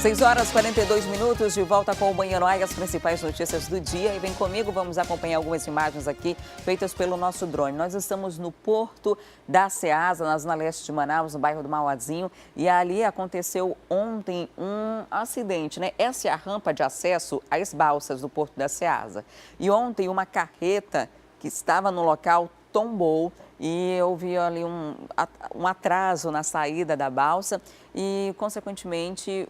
6 horas e 42 minutos, de volta com o Manhã no Ar e as principais notícias do dia. E vem comigo, vamos acompanhar algumas imagens aqui feitas pelo nosso drone. Nós estamos no porto da Ceasa, na zona leste de Manaus, no bairro do Mauazinho. E ali aconteceu ontem um acidente, né? Essa é a rampa de acesso às balsas do porto da Ceasa. E ontem uma carreta que estava no local tombou e houve ali um atraso na saída da balsa e, consequentemente,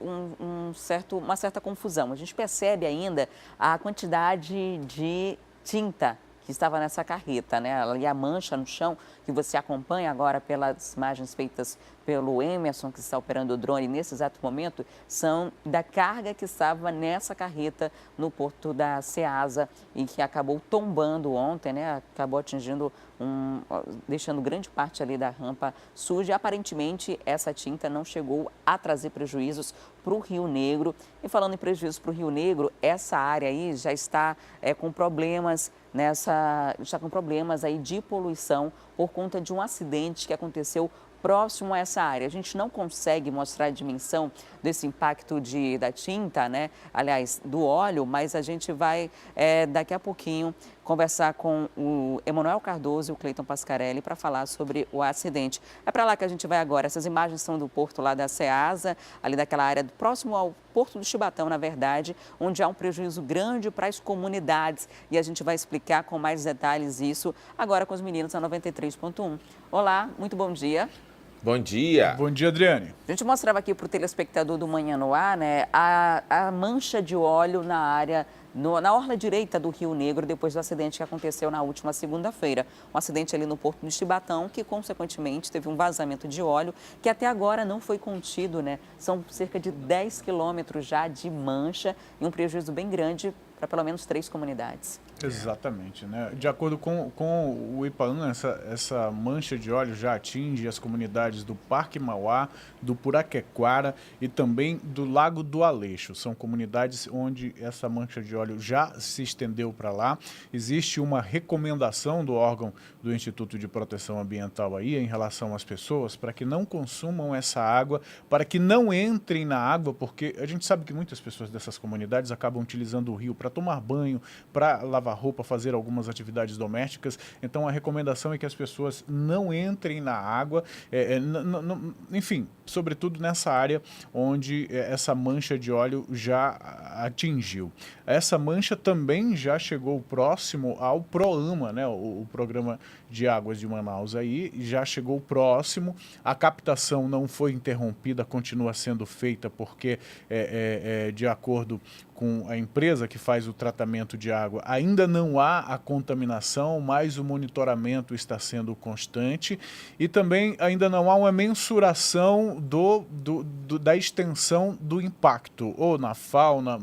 uma certa confusão. A gente percebe ainda a quantidade de tinta que estava nessa carreta, né? E a mancha no chão, que você acompanha agora pelas imagens feitas pelo Emerson, que está operando o drone nesse exato momento, são da carga que estava nessa carreta no porto da Ceasa e que acabou tombando ontem, né? Acabou atingindo deixando grande parte ali da rampa suja. Aparentemente, essa tinta não chegou a trazer prejuízos para o Rio Negro. E falando em prejuízos para o Rio Negro, essa área aí já está com problemas aí de poluição por conta de um acidente que aconteceu próximo a essa área. A gente não consegue mostrar a dimensão desse impacto da tinta, né? Aliás, do óleo, mas a gente vai daqui a pouquinho conversar com o Emanuel Cardoso e o Cleiton Pascarelli para falar sobre o acidente. É para lá que a gente vai agora. Essas imagens são do porto lá da Ceasa, ali daquela área próximo ao Porto do Chibatão, na verdade, onde há um prejuízo grande para as comunidades. E a gente vai explicar com mais detalhes isso agora com os meninos da 93.1. Olá, muito bom dia. Bom dia. Bom dia, Adriane. A gente mostrava aqui para o telespectador do Manhã no Ar, né, a mancha de óleo na área, na orla direita do Rio Negro, depois do acidente que aconteceu na última segunda-feira. Um acidente ali no Porto do Chibatão, que consequentemente teve um vazamento de óleo, que até agora não foi contido, né? São cerca de 10 quilômetros já de mancha e um prejuízo bem grande para pelo menos 3 comunidades. Exatamente, né? De acordo com o IPAAN, essa mancha de óleo já atinge as comunidades do Parque Mauá, do Puraquequara e também do Lago do Aleixo. São comunidades onde essa mancha de óleo já se estendeu para lá. Existe uma recomendação do órgão do Instituto de Proteção Ambiental aí em relação às pessoas para que não consumam essa água, para que não entrem na água, porque a gente sabe que muitas pessoas dessas comunidades acabam utilizando o rio para tomar banho, para lavar roupa, fazer algumas atividades domésticas. Então a recomendação é que as pessoas não entrem na água, enfim, sobretudo nessa área onde essa mancha de óleo já atingiu. Essa mancha também já chegou próximo ao PROAMA, né, o Programa de Águas de Manaus aí, já chegou próximo. A captação não foi interrompida, continua sendo feita porque de acordo com a empresa que faz o tratamento de água, ainda não há a contaminação, mas o monitoramento está sendo constante e também ainda não há uma mensuração da extensão do impacto, ou na fauna,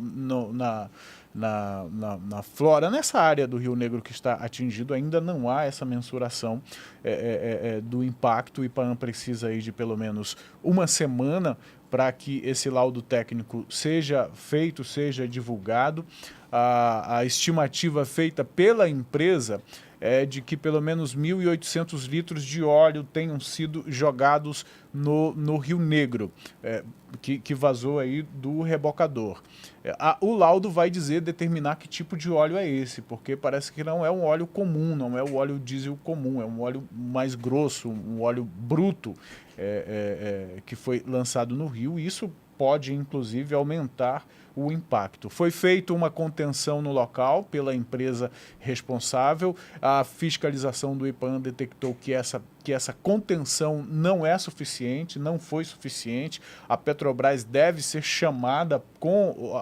na flora, nessa área do Rio Negro que está atingido, ainda não há essa mensuração do impacto. O IPAAN precisa aí de pelo menos uma semana para que esse laudo técnico seja feito, seja divulgado. A estimativa feita pela empresa é de que pelo menos 1.800 litros de óleo tenham sido jogados no Rio Negro, que vazou aí do rebocador. O laudo vai determinar que tipo de óleo é esse, porque parece que não é um óleo comum, não é o óleo diesel comum, é um óleo mais grosso, um óleo bruto que foi lançado no rio, e isso pode inclusive aumentar o impacto. Foi feita uma contenção no local pela empresa responsável. A fiscalização do IPAAN detectou que essa contenção não é suficiente, não foi suficiente. A Petrobras deve ser chamada com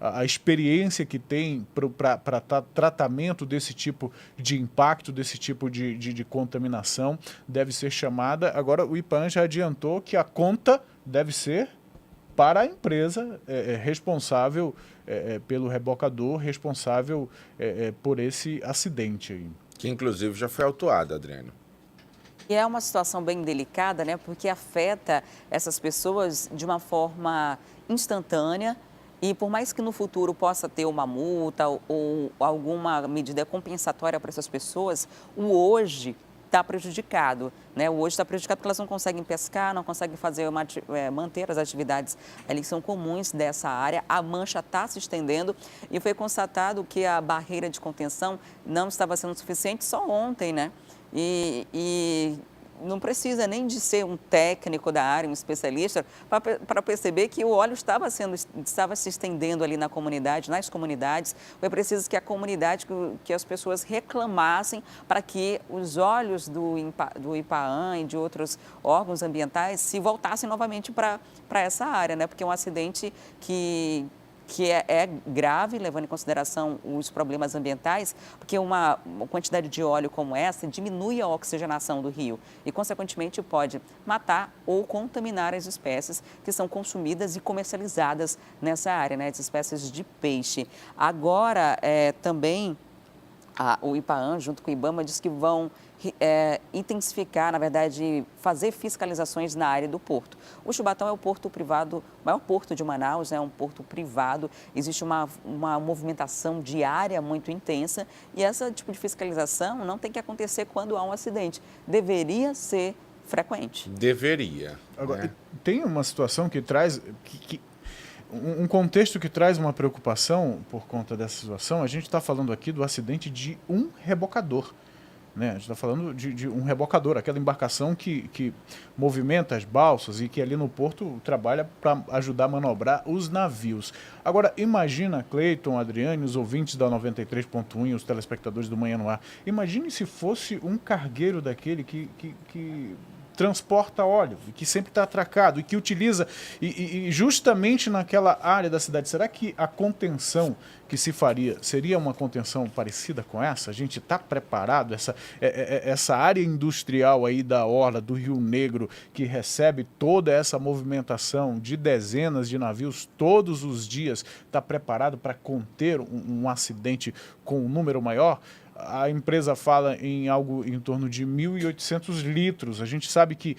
a experiência que tem para tratamento desse tipo de impacto, desse tipo de contaminação, deve ser chamada. Agora, o IPAAN já adiantou que a conta deve ser para a empresa responsável pelo rebocador, responsável por esse acidente aí. Que inclusive já foi autuado, Adriano. E é uma situação bem delicada, né? Porque afeta essas pessoas de uma forma instantânea e por mais que no futuro possa ter uma multa ou alguma medida compensatória para essas pessoas, o hoje está prejudicado, né? Hoje está prejudicado porque elas não conseguem pescar, não conseguem manter as atividades ali que são comuns dessa área. A mancha está se estendendo e foi constatado que a barreira de contenção não estava sendo suficiente só ontem, né? E não precisa nem de ser um técnico da área, um especialista, para perceber que o óleo estava se estendendo ali na comunidade, nas comunidades. Foi preciso que a comunidade, que as pessoas reclamassem para que os olhos do IPAAM e de outros órgãos ambientais se voltassem novamente para essa área, né? Porque é um acidente que é grave, levando em consideração os problemas ambientais, porque uma quantidade de óleo como essa diminui a oxigenação do rio e, consequentemente, pode matar ou contaminar as espécies que são consumidas e comercializadas nessa área, né, as espécies de peixe. Agora, também, o IPAAM, junto com o IBAMA, diz que vão intensificar, na verdade, fazer fiscalizações na área do porto. O Chubatão é o porto privado, o maior porto de Manaus, é um porto privado, existe uma movimentação diária muito intensa e esse tipo de fiscalização não tem que acontecer quando há um acidente. Deveria ser frequente. Deveria. Agora, né? Tem uma situação que traz... Um contexto que traz uma preocupação por conta dessa situação. A gente está falando aqui do acidente de um rebocador. Né? A gente está falando de um rebocador, aquela embarcação que movimenta as balsas e que ali no porto trabalha para ajudar a manobrar os navios. Agora, imagina, Cleiton, Adriane, os ouvintes da 93.1 e os telespectadores do Manhã no Ar, imagine se fosse um cargueiro daquele que transporta óleo, que sempre está atracado e que utiliza, e justamente naquela área da cidade, será que a contenção que se faria seria uma contenção parecida com essa? A gente está preparado? Essa área industrial aí da orla do Rio Negro, que recebe toda essa movimentação de dezenas de navios todos os dias, está preparado para conter um acidente com um número maior? A empresa fala em algo em torno de 1.800 litros. A gente sabe que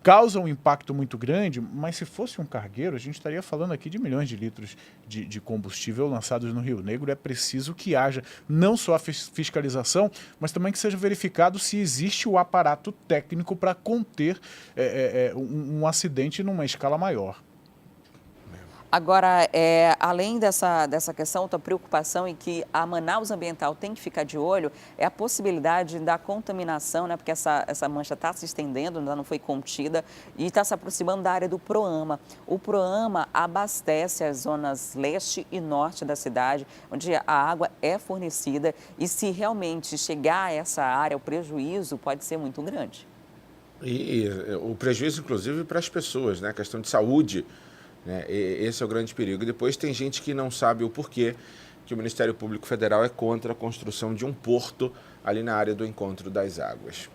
causa um impacto muito grande, mas se fosse um cargueiro, a gente estaria falando aqui de milhões de litros de combustível lançados no Rio Negro. É preciso que haja não só a fiscalização, mas também que seja verificado se existe o aparato técnico para conter um acidente numa escala maior. Agora, além dessa questão, da preocupação em que a Manaus Ambiental tem que ficar de olho, é a possibilidade da contaminação, né? Porque essa mancha está se estendendo, ainda não foi contida e está se aproximando da área do Proama. O Proama abastece as zonas leste e norte da cidade, onde a água é fornecida e se realmente chegar a essa área, o prejuízo pode ser muito grande. E o prejuízo, inclusive, para as pessoas, né? A questão de saúde. Esse é o grande perigo. E depois tem gente que não sabe o porquê que o Ministério Público Federal é contra a construção de um porto ali na área do encontro das águas.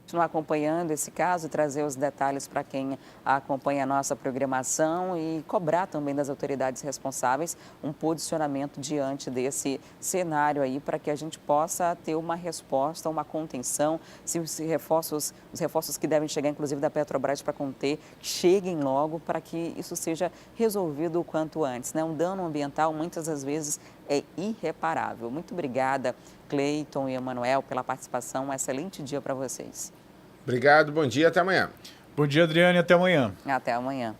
Continuar acompanhando esse caso, trazer os detalhes para quem acompanha a nossa programação e cobrar também das autoridades responsáveis um posicionamento diante desse cenário aí para que a gente possa ter uma resposta, uma contenção, se os reforços que devem chegar inclusive da Petrobras para conter, cheguem logo para que isso seja resolvido o quanto antes, né? Um dano ambiental muitas das vezes é irreparável. Muito obrigada, Cleiton e Emanuel, pela participação. Um excelente dia para vocês. Obrigado, bom dia, até amanhã. Bom dia, Adriane, até amanhã. Até amanhã.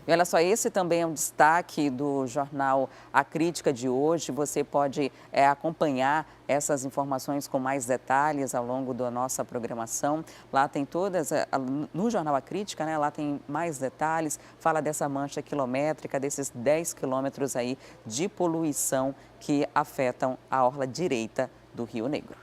E olha só, esse também é um destaque do jornal A Crítica de hoje. Você pode acompanhar essas informações com mais detalhes ao longo da nossa programação. Lá tem todas, no jornal A Crítica, né? Lá tem mais detalhes, fala dessa mancha quilométrica, desses 10 quilômetros aí de poluição que afetam a orla direita do Rio Negro.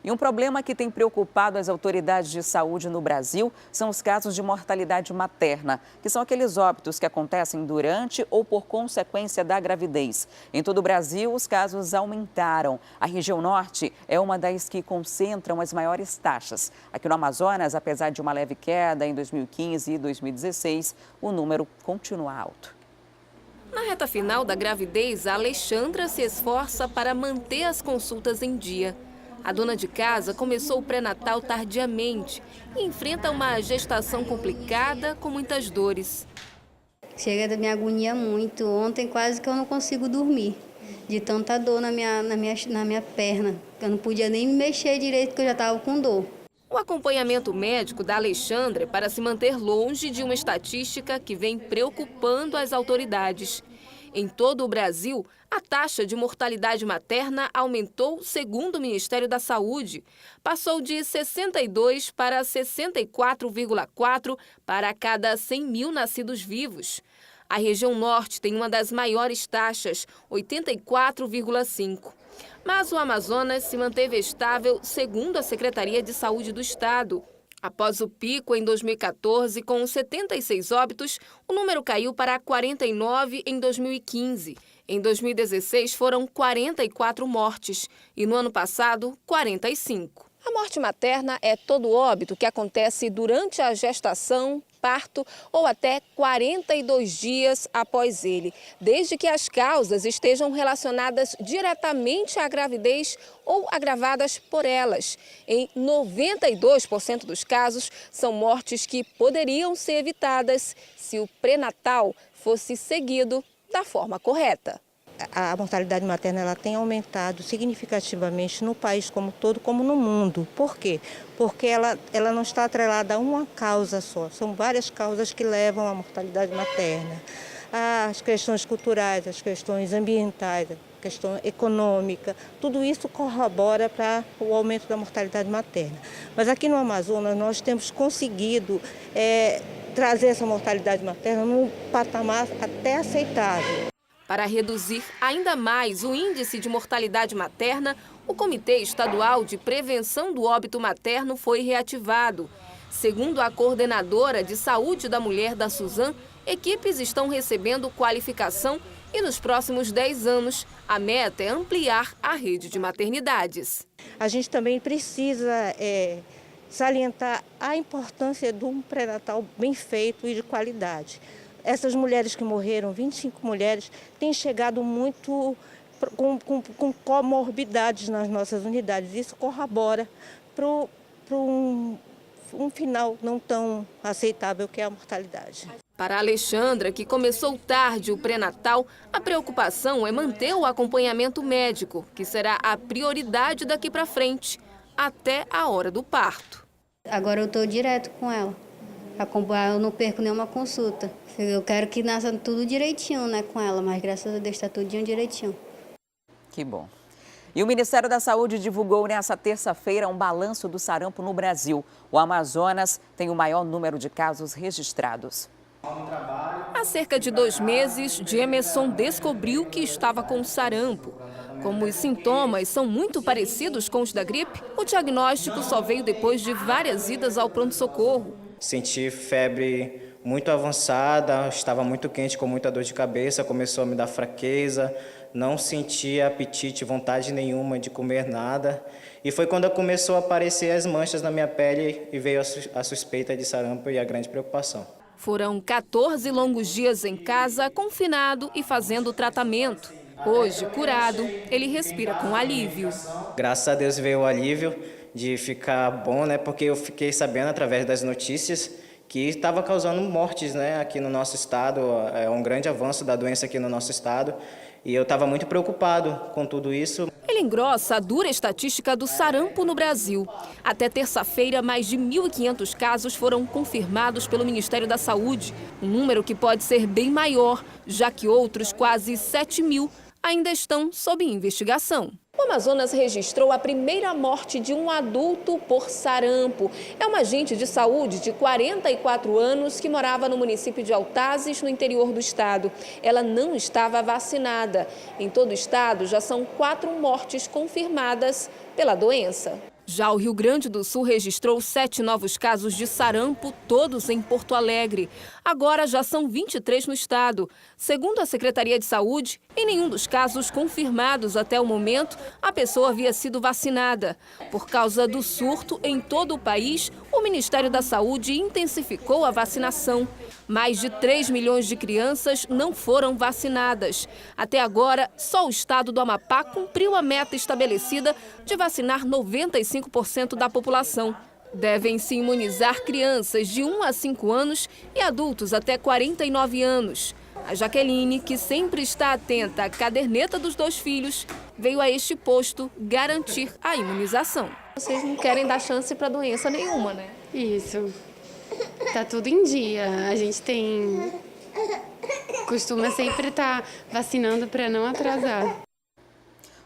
E um problema que tem preocupado as autoridades de saúde no Brasil são os casos de mortalidade materna, que são aqueles óbitos que acontecem durante ou por consequência da gravidez. Em todo o Brasil, os casos aumentaram. A região norte é uma das que concentram as maiores taxas. Aqui no Amazonas, apesar de uma leve queda em 2015 e 2016, o número continua alto. Na reta final da gravidez, a Alexandra se esforça para manter as consultas em dia. A dona de casa começou o pré-natal tardiamente e enfrenta uma gestação complicada com muitas dores. Chega a me agonia muito. Ontem quase que eu não consigo dormir, de tanta dor na minha perna. Eu não podia nem me mexer direito, porque eu já estava com dor. O acompanhamento médico da Alexandra é para se manter longe de uma estatística que vem preocupando as autoridades. Em todo o Brasil, a taxa de mortalidade materna aumentou, segundo o Ministério da Saúde. Passou de 62 para 64,4 para cada 100 mil nascidos vivos. A região norte tem uma das maiores taxas, 84,5. Mas o Amazonas se manteve estável, segundo a Secretaria de Saúde do Estado. Após o pico em 2014, com 76 óbitos, o número caiu para 49 em 2015. Em 2016, foram 44 mortes e no ano passado, 45. A morte materna é todo óbito que acontece durante a gestação, parto ou até 42 dias após ele, desde que as causas estejam relacionadas diretamente à gravidez ou agravadas por elas. Em 92% dos casos, são mortes que poderiam ser evitadas se o pré-natal fosse seguido da forma correta. A mortalidade materna ela tem aumentado significativamente no país como todo, como no mundo. Por quê? Porque ela não está atrelada a uma causa só. São várias causas que levam à mortalidade materna. As questões culturais, as questões ambientais, a questão econômica, tudo isso corrobora para o aumento da mortalidade materna. Mas aqui no Amazonas nós temos conseguido trazer essa mortalidade materna num patamar até aceitável. Para reduzir ainda mais o índice de mortalidade materna, o Comitê Estadual de Prevenção do Óbito Materno foi reativado. Segundo a coordenadora de saúde da mulher da Suzan, equipes estão recebendo qualificação e nos próximos 10 anos a meta é ampliar a rede de maternidades. A gente também precisa salientar a importância de um pré-natal bem feito e de qualidade. Essas mulheres que morreram, 25 mulheres, têm chegado muito com comorbidades nas nossas unidades. Isso corrobora para um final não tão aceitável que é a mortalidade. Para a Alexandra, que começou tarde o pré-natal, a preocupação é manter o acompanhamento médico, que será a prioridade daqui para frente, até a hora do parto. Agora eu estou direto com ela. Eu não perco nenhuma consulta. Eu quero que nasça tudo direitinho, né, com ela, mas graças a Deus está tudo direitinho. Que bom. E o Ministério da Saúde divulgou nesta terça-feira um balanço do sarampo no Brasil. O Amazonas tem o maior número de casos registrados. Há cerca de 2 meses, Jamerson descobriu que estava com sarampo. Como os sintomas são muito parecidos com os da gripe, o diagnóstico só veio depois de várias idas ao pronto-socorro. Senti febre muito avançada, estava muito quente, com muita dor de cabeça, começou a me dar fraqueza, não sentia apetite, vontade nenhuma de comer nada. E foi quando começou a aparecer as manchas na minha pele e veio a suspeita de sarampo e a grande preocupação. Foram 14 longos dias em casa, confinado e fazendo tratamento. Hoje, curado, ele respira com alívio. Graças a Deus veio o alívio de ficar bom, né? Porque eu fiquei sabendo através das notícias que estava causando mortes, né? Aqui no nosso estado, é um grande avanço da doença aqui no nosso estado. E eu estava muito preocupado com tudo isso. Ele engrossa a dura estatística do sarampo no Brasil. Até terça-feira, mais de 1.500 casos foram confirmados pelo Ministério da Saúde. Um número que pode ser bem maior, já que outros quase 7.000 ainda estão sob investigação. O Amazonas registrou a primeira morte de um adulto por sarampo. É uma agente de saúde de 44 anos que morava no município de Altazes, no interior do estado. Ela não estava vacinada. Em todo o estado, já são 4 mortes confirmadas pela doença. Já o Rio Grande do Sul registrou 7 novos casos de sarampo, todos em Porto Alegre. Agora já são 23 no estado. Segundo a Secretaria de Saúde, em nenhum dos casos confirmados até o momento, a pessoa havia sido vacinada. Por causa do surto em todo o país, o Ministério da Saúde intensificou a vacinação. Mais de 3 milhões de crianças não foram vacinadas. Até agora, só o estado do Amapá cumpriu a meta estabelecida de vacinar 95% da população. Devem se imunizar crianças de 1 a 5 anos e adultos até 49 anos. A Jaqueline, que sempre está atenta à caderneta dos 2 filhos, veio a este posto garantir a imunização. Vocês não querem dar chance para doença nenhuma, né? Isso. Tá tudo em dia. A gente costuma sempre estar vacinando para não atrasar.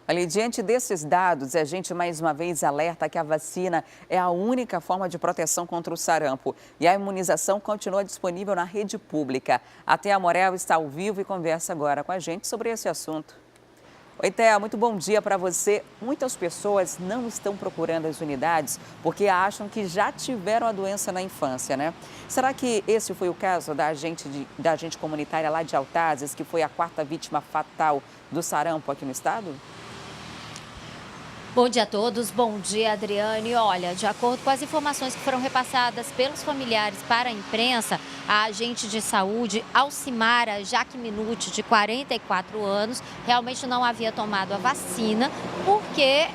Olha, diante desses dados, a gente mais uma vez alerta que a vacina é a única forma de proteção contra o sarampo. E a imunização continua disponível na rede pública. A Thea Morel está ao vivo e conversa agora com a gente sobre esse assunto. Oi, Thea, muito bom dia para você. Muitas pessoas não estão procurando as unidades porque acham que já tiveram a doença na infância, né? Será que esse foi o caso da agente comunitária lá de Altazes, que foi a 4ª vítima fatal do sarampo aqui no estado? Bom dia a todos, bom dia Adriane. Olha, de acordo com as informações que foram repassadas pelos familiares para a imprensa, a agente de saúde Alcimara Jaque Minuti, de 44 anos, realmente não havia tomado a vacina porque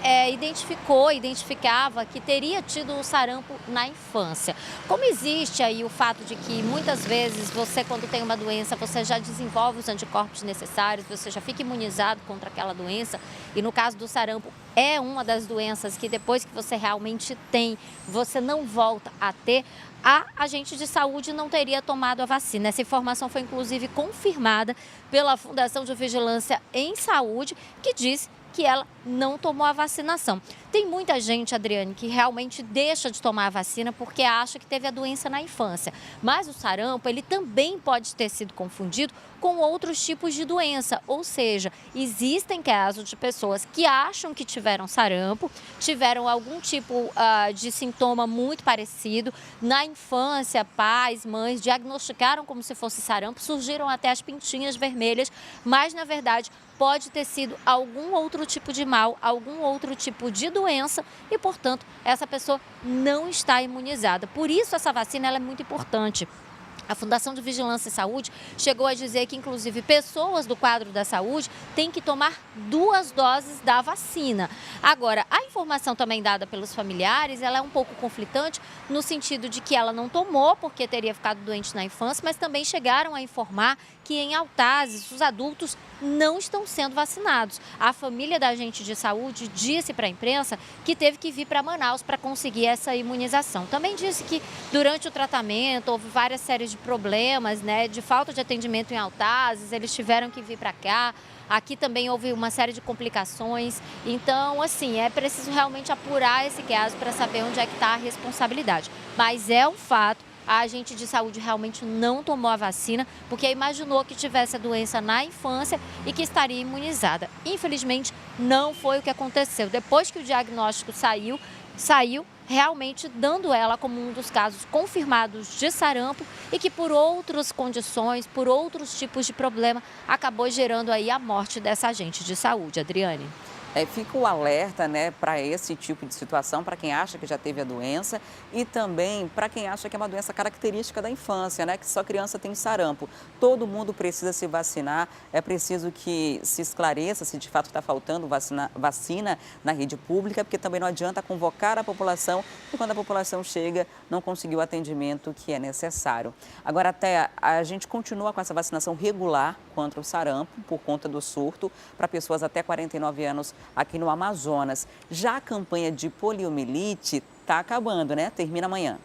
identificava que teria tido o sarampo na infância. Como existe aí o fato de que muitas vezes você, quando tem uma doença, você já desenvolve os anticorpos necessários, você já fica imunizado contra aquela doença, e no caso do sarampo, é uma das doenças que depois que você realmente tem, você não volta a ter, a agente de saúde não teria tomado a vacina. Essa informação foi inclusive confirmada pela Fundação de Vigilância em Saúde, que diz que ela não tomou a vacinação. Tem muita gente, Adriane, que realmente deixa de tomar a vacina porque acha que teve a doença na infância. Mas o sarampo, ele também pode ter sido confundido com outros tipos de doença. Ou seja, existem casos de pessoas que acham que tiveram sarampo, tiveram algum tipo de sintoma muito parecido. Na infância, pais, mães diagnosticaram como se fosse sarampo, surgiram até as pintinhas vermelhas, mas na verdade pode ter sido algum outro tipo de mal, algum outro tipo de doença e, portanto, essa pessoa não está imunizada. Por isso, essa vacina ela é muito importante. A Fundação de Vigilância em Saúde chegou a dizer que, inclusive, pessoas do quadro da saúde têm que tomar 2 doses da vacina. Agora, a informação também dada pelos familiares, ela é um pouco conflitante no sentido de que ela não tomou porque teria ficado doente na infância, mas também chegaram a informar que em Altazes os adultos não estão sendo vacinados. A família da agente de saúde disse para a imprensa que teve que vir para Manaus para conseguir essa imunização. Também disse que durante o tratamento houve várias séries de problemas, né, de falta de atendimento em Altazes, eles tiveram que vir para cá. Aqui também houve uma série de complicações. Então, assim, é preciso realmente apurar esse caso para saber onde é que está a responsabilidade. Mas é um fato. A agente de saúde realmente não tomou a vacina porque imaginou que tivesse a doença na infância e que estaria imunizada. Infelizmente, não foi o que aconteceu. Depois que o diagnóstico saiu realmente dando ela como um dos casos confirmados de sarampo e que por outras condições, por outros tipos de problema, acabou gerando aí a morte dessa agente de saúde. Adriane. Fica o alerta, né, para esse tipo de situação, para quem acha que já teve a doença e também para quem acha que é uma doença característica da infância, né, que só criança tem sarampo. Todo mundo precisa se vacinar, é preciso que se esclareça se de fato está faltando vacina na rede pública, porque também não adianta convocar a população e quando a população chega não conseguiu o atendimento que é necessário. Agora, até a gente continua com essa vacinação regular contra o sarampo por conta do surto para pessoas até 49 anos aqui no Amazonas. Já a campanha de poliomielite está acabando, né? Termina amanhã.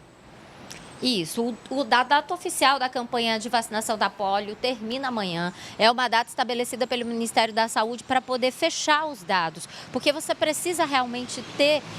Isso, a data oficial da campanha de vacinação da polio termina amanhã. É uma data estabelecida pelo Ministério da Saúde para poder fechar os dados, porque você precisa realmente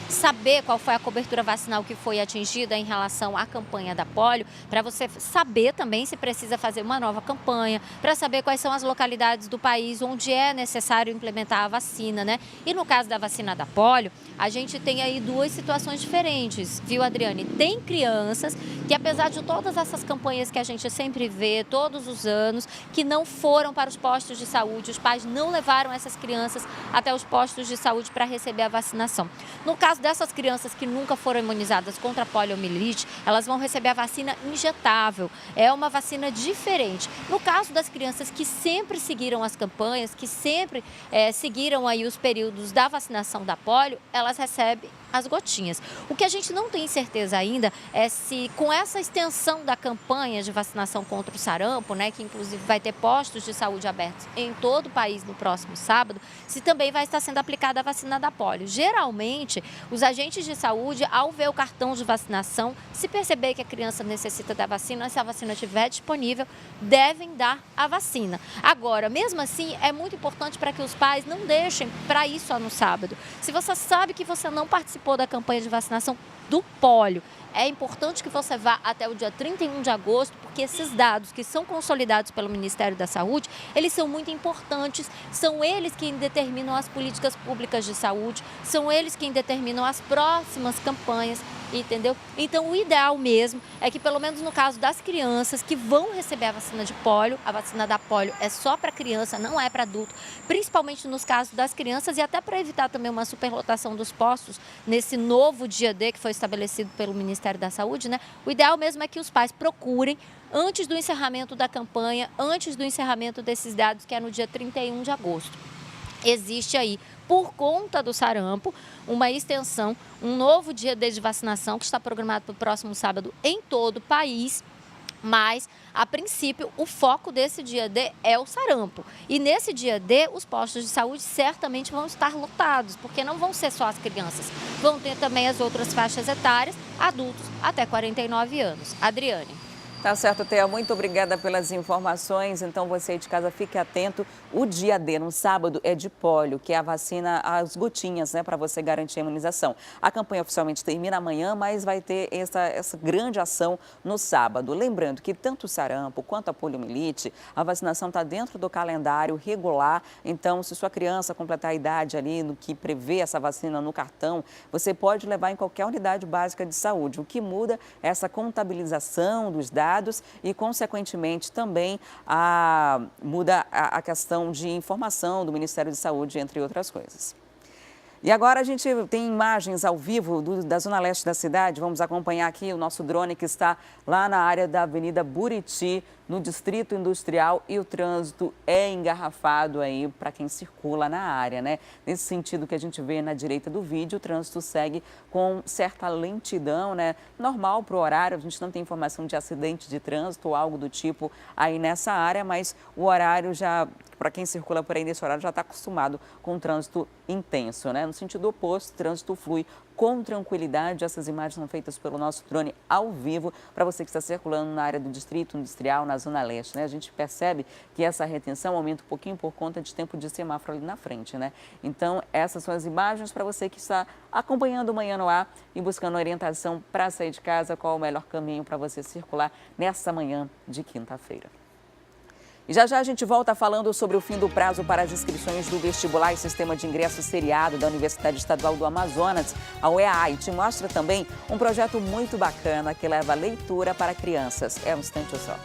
saber qual foi a cobertura vacinal que foi atingida em relação à campanha da polio, para você saber também se precisa fazer uma nova campanha, para saber quais são as localidades do país onde é necessário implementar a vacina, né? E no caso da vacina da polio, a gente tem aí 2 situações diferentes, viu, Adriane? Tem crianças que apesar de todas essas campanhas que a gente sempre vê todos os anos, que não foram para os postos de saúde, os pais não levaram essas crianças até os postos de saúde para receber a vacinação. No caso dessas crianças que nunca foram imunizadas contra a poliomielite, elas vão receber a vacina injetável. É uma vacina diferente. No caso das crianças que sempre seguiram as campanhas, que sempre seguiram aí os períodos da vacinação da polio, elas recebem as gotinhas. O que a gente não tem certeza ainda é se com essa extensão da campanha de vacinação contra o sarampo, né, que inclusive vai ter postos de saúde abertos em todo o país no próximo sábado, se também vai estar sendo aplicada a vacina da polio. Geralmente, os agentes de saúde, ao ver o cartão de vacinação, se perceber que a criança necessita da vacina, se a vacina estiver disponível, devem dar a vacina. Agora, mesmo assim, é muito importante para que os pais não deixem para ir só no sábado. Se você sabe que você não participou da campanha de vacinação do pólio, é importante que você vá até o dia 31 de agosto, porque esses dados que são consolidados pelo Ministério da Saúde, eles são muito importantes, são eles quem determinam as políticas públicas de saúde, são eles quem determinam as próximas campanhas, entendeu? Então, o ideal mesmo é que, pelo menos no caso das crianças que vão receber a vacina de polio, a vacina da polio é só para criança, não é para adulto, principalmente nos casos das crianças e até para evitar também uma superlotação dos postos nesse novo dia D que foi estabelecido pelo Ministério da Saúde, né? O ideal mesmo é que os pais procurem antes do encerramento da campanha, antes do encerramento desses dados, que é no dia 31 de agosto. Existe aí, por conta do sarampo, uma extensão, um novo dia D de vacinação que está programado para o próximo sábado em todo o país, mas, a princípio, o foco desse dia D é o sarampo. E nesse dia D, os postos de saúde certamente vão estar lotados, porque não vão ser só as crianças, vão ter também as outras faixas etárias, adultos até 49 anos. Adriane. Tá certo, Thea. Muito obrigada pelas informações. Então, você aí de casa, fique atento. O dia D, no sábado, é de polio, que é a vacina, as gotinhas, né, para você garantir a imunização. A campanha oficialmente termina amanhã, mas vai ter essa grande ação no sábado. Lembrando que tanto o sarampo quanto a poliomielite, a vacinação está dentro do calendário regular. Então, se sua criança completar a idade ali no que prevê essa vacina no cartão, você pode levar em qualquer unidade básica de saúde. O que muda é essa contabilização dos dados e, consequentemente, também muda a questão de informação do Ministério de Saúde, entre outras coisas. E agora a gente tem imagens ao vivo da zona leste da cidade. Vamos acompanhar aqui o nosso drone que está lá na área da Avenida Buriti, no Distrito Industrial, e o trânsito é engarrafado aí para quem circula na área, né? Nesse sentido que a gente vê na direita do vídeo, o trânsito segue com certa lentidão, né? Normal para o horário, a gente não tem informação de acidente de trânsito ou algo do tipo aí nessa área, mas o horário já, para quem circula por aí nesse horário, já está acostumado com o trânsito intenso, né? No sentido oposto, o trânsito flui com tranquilidade. Essas imagens são feitas pelo nosso drone ao vivo para você que está circulando na área do Distrito Industrial, na Zona Leste, né? A gente percebe que essa retenção aumenta um pouquinho por conta de tempo de semáforo ali na frente, né? Então, essas são as imagens para você que está acompanhando o Manhã no Ar e buscando orientação para sair de casa, qual é o melhor caminho para você circular nessa manhã de quinta-feira. E já a gente volta falando sobre o fim do prazo para as inscrições do vestibular e sistema de ingresso seriado da Universidade Estadual do Amazonas, a UEA, e te mostra também um projeto muito bacana que leva leitura para crianças. É um instante só.